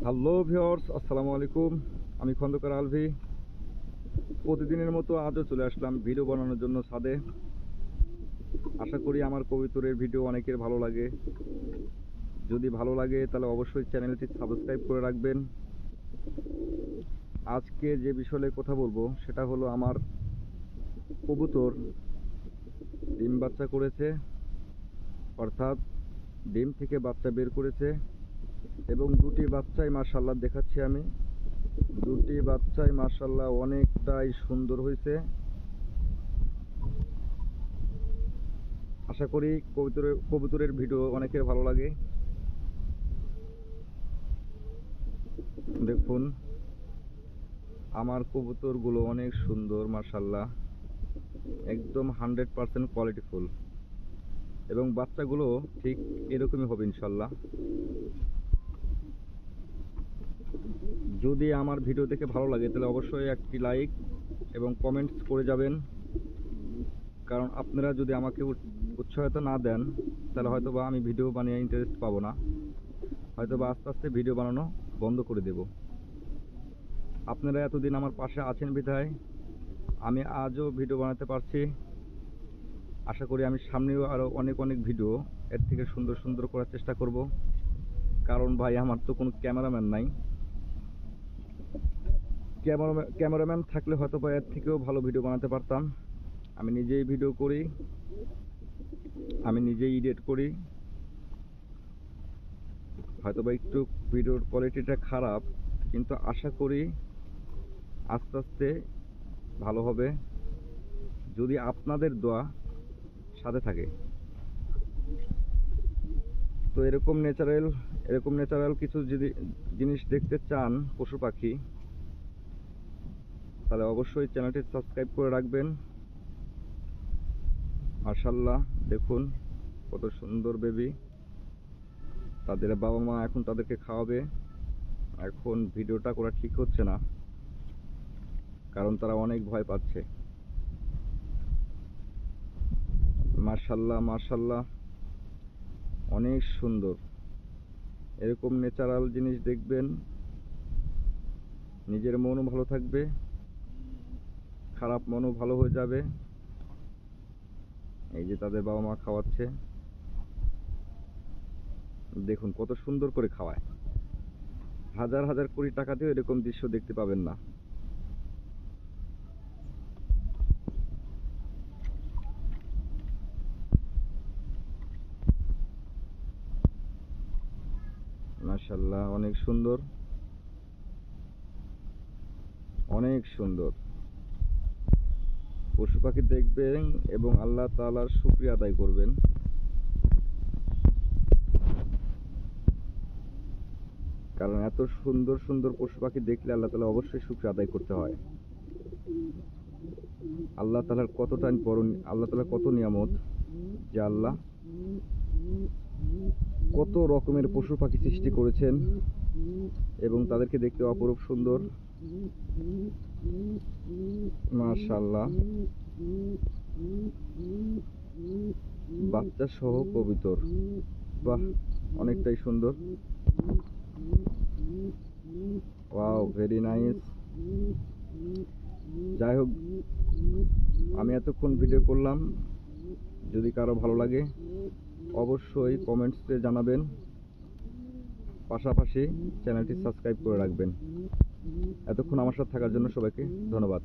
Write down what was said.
Hello viewers, আসসালামু আলাইকুম। আমি খন্দকার আলভি। প্রতিদিনের মতো আজও চলে আসলাম ভিডিও বানানোর জন্য ছাদে। আশা করি আমার কবুতরের ভিডিও অনেকের ভালো লাগে। যদি ভালো লাগে তাহলে অবশ্যই চ্যানেলটি সাবস্ক্রাইব করে রাখবেন। আজকে যে বিষয়ে কথা বলবো সেটা হলো আমার কবুতর ডিম বাচ্চা করেছে, অর্থাৎ ডিম থেকে বাচ্চা বের করেছে এবং দুটি বাচ্চাই মাশাআল্লাহ দেখাচ্ছি আমি। দুটি বাচ্চাই মাশাআল্লাহ অনেকটাই সুন্দর হয়েছে। আশা করি কবুতরের ভিডিও অনেকের ভালো লাগে। দেখুন আমার কবুতরগুলো অনেক সুন্দর মাশাআল্লাহ, একদম 100% কোয়ালিটিফুল এবং বাচ্চাগুলো ঠিক এরকমই হবে ইনশাল্লাহ। যদি আমার ভিডিও দেখে ভালো লাগে তাহলে অবশ্যই একটি লাইক এবং কমেন্টস করে যাবেন, কারণ আপনারা যদি আমাকে উৎসাহিত না দেন তাহলে হয়তোবা আমি ভিডিও বানিয়ে ইন্টারেস্ট পাবো না, হয়তোবা আস্তে আস্তে ভিডিও বানানো বন্ধ করে দেব। আপনারা এতদিন আমার পাশে আছেন বিধায় আমি আজও ভিডিও বানাতে পারছি। আশা করি আমি সামনেও আরও অনেক অনেক ভিডিও এর থেকে সুন্দর সুন্দর করার চেষ্টা করব, কারণ ভাই আমার তো কোনো ক্যামেরাম্যান নাই। ক্যামেরাম্যান থাকলে হয়তো বা এর থেকেও ভালো ভিডিও বানাতে পারতাম। আমি নিজেই ভিডিও করি, আমি নিজেই এডিট করি। হয়তোবা একটু ভিডিওর কোয়ালিটিটা খারাপ, কিন্তু আশা করি আস্তে আস্তে ভালো হবে যদি আপনাদের দোয়া সাথে থাকে। তো এরকম ন্যাচারাল কিছু যদি জিনিস দেখতে চান পশু পাখি, তাহলে অবশ্যই চ্যানেলটি সাবস্ক্রাইব করে রাখবেন। মাশাআল্লাহ দেখুন কত সুন্দর বেবি। তাদের বাবা মা এখন তাদেরকে খাওয়াবে। এখন ভিডিওটা করা ঠিক হচ্ছে না, কারণ তারা অনেক ভয় পাচ্ছে। মাশাআল্লাহ মাশাআল্লাহ অনেক সুন্দর। এরকম ন্যাচারাল জিনিস দেখবেন, নিজের মনও ভালো থাকবে, খারাপ মনও ভালো হয়ে যাবে। এই যে তাদের বাবা মা খাওয়াচ্ছে, দেখুন কত সুন্দর করে খাওয়ায়। হাজার হাজার কোটি টাকা দিয়েও এরকম দৃশ্য দেখতে পাবেন না। মাশাআল্লাহ অনেক সুন্দর, অনেক সুন্দর। পশু পাখি দেখবেন এবং আল্লাহ তাআলার শুকরিয়া আদায় করবেন। কারণ এত সুন্দর সুন্দর পশু পাখি দেখলে আল্লাহ তাআলা অবশ্যই শুকরিয়া আদায় করতে হয়। আল্লাহ তাআলার কতটা বড়, আল্লাহ তাআলার কত নিয়ামত যে আল্লাহ কত রকমের পশু পাখি সৃষ্টি করেছেন এবং তাদেরকে দেখতে অপরূপ সুন্দর। মাশাআল্লাহ বাচ্চা সহ কবুতর, বাহ অনেকটাই সুন্দর। Wow very nice. যাই হোক, আমি এতক্ষণ ভিডিও করলাম, যদি কারো ভালো লাগে অবশ্যই কমেন্টসে জানাবেন, পাশাপাশি চ্যানেলটি সাবস্ক্রাইব করে রাখবেন। এতক্ষণ আমার সাথে থাকার জন্য সবাইকে ধন্যবাদ।